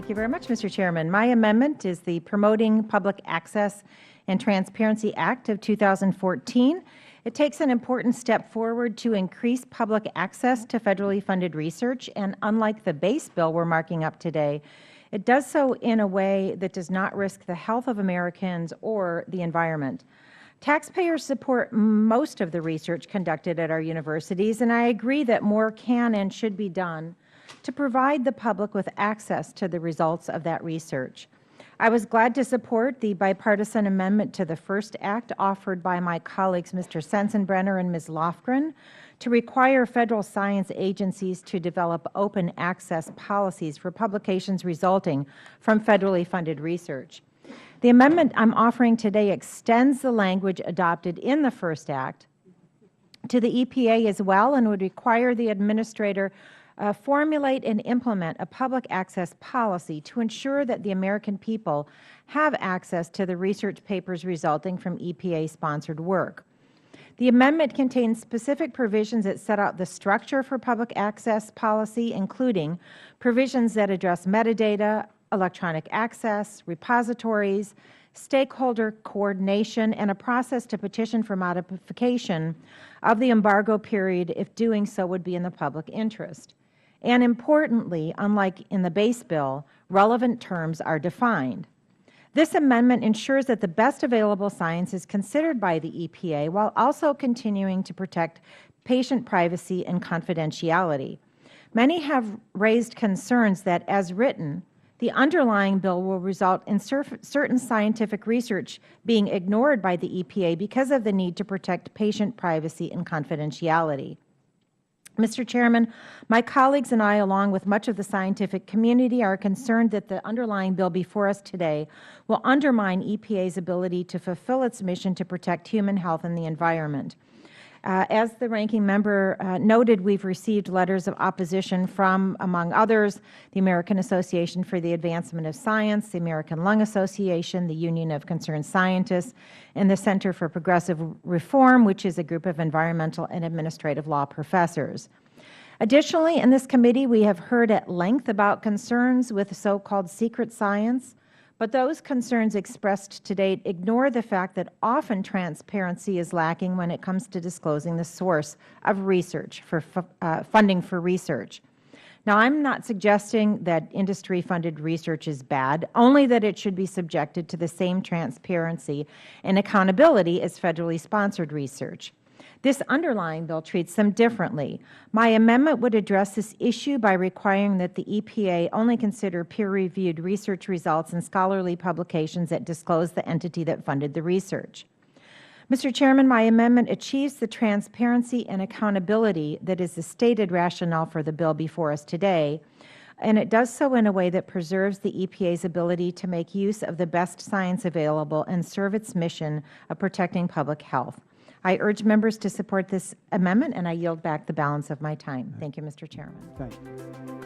Thank you very much, Mr. Chairman. My amendment is the Promoting Public Access and Transparency Act of 2014. It takes an important step forward to increase public access to federally funded research, and unlike the base bill we're marking up today, it does so in a way that does not risk the health of Americans or the environment. Taxpayers support most of the research conducted at our universities, and I agree that more can and should be done to provide the public with access to the results of that research. I was glad to support the bipartisan amendment to the first act offered by my colleagues Mr. Sensenbrenner and Ms. Lofgren to require federal science agencies to develop open access policies for publications resulting from federally funded research. The amendment I'm offering today extends the language adopted in the first act to the EPA as well, and would require the administrator formulate and implement a public access policy to ensure that the American people have access to the research papers resulting from EPA-sponsored work. The amendment contains specific provisions that set out the structure for public access policy, including provisions that address metadata, electronic access, repositories, stakeholder coordination, and a process to petition for modification of the embargo period if doing so would be in the public interest. And importantly, unlike in the base bill, relevant terms are defined. This amendment ensures that the best available science is considered by the EPA while also continuing to protect patient privacy and confidentiality. Many have raised concerns that, as written, the underlying bill will result in certain scientific research being ignored by the EPA because of the need to protect patient privacy and confidentiality. Mr. Chairman, my colleagues and I, along with much of the scientific community, are concerned that the underlying bill before us today will undermine EPA's ability to fulfill its mission to protect human health and the environment. As the ranking member noted, we've received letters of opposition from, among others, the American Association for the Advancement of Science, the American Lung Association, the Union of Concerned Scientists, and the Center for Progressive Reform, which is a group of environmental and administrative law professors. Additionally, in this committee, we have heard at length about concerns with so-called secret science, but those concerns expressed to date ignore the fact that often transparency is lacking when it comes to disclosing the source of research for funding for research. Now, I'm not suggesting that industry-funded research is bad, only that it should be subjected to the same transparency and accountability as federally sponsored research. This underlying bill treats them differently. My amendment would address this issue by requiring that the EPA only consider peer-reviewed research results and scholarly publications that disclose the entity that funded the research. Mr. Chairman, my amendment achieves the transparency and accountability that is the stated rationale for the bill before us today, and it does so in a way that preserves the EPA's ability to make use of the best science available and serve its mission of protecting public health. I urge members to support this amendment, and I yield back the balance of my time. Thank you, Mr. Chairman. Thank you.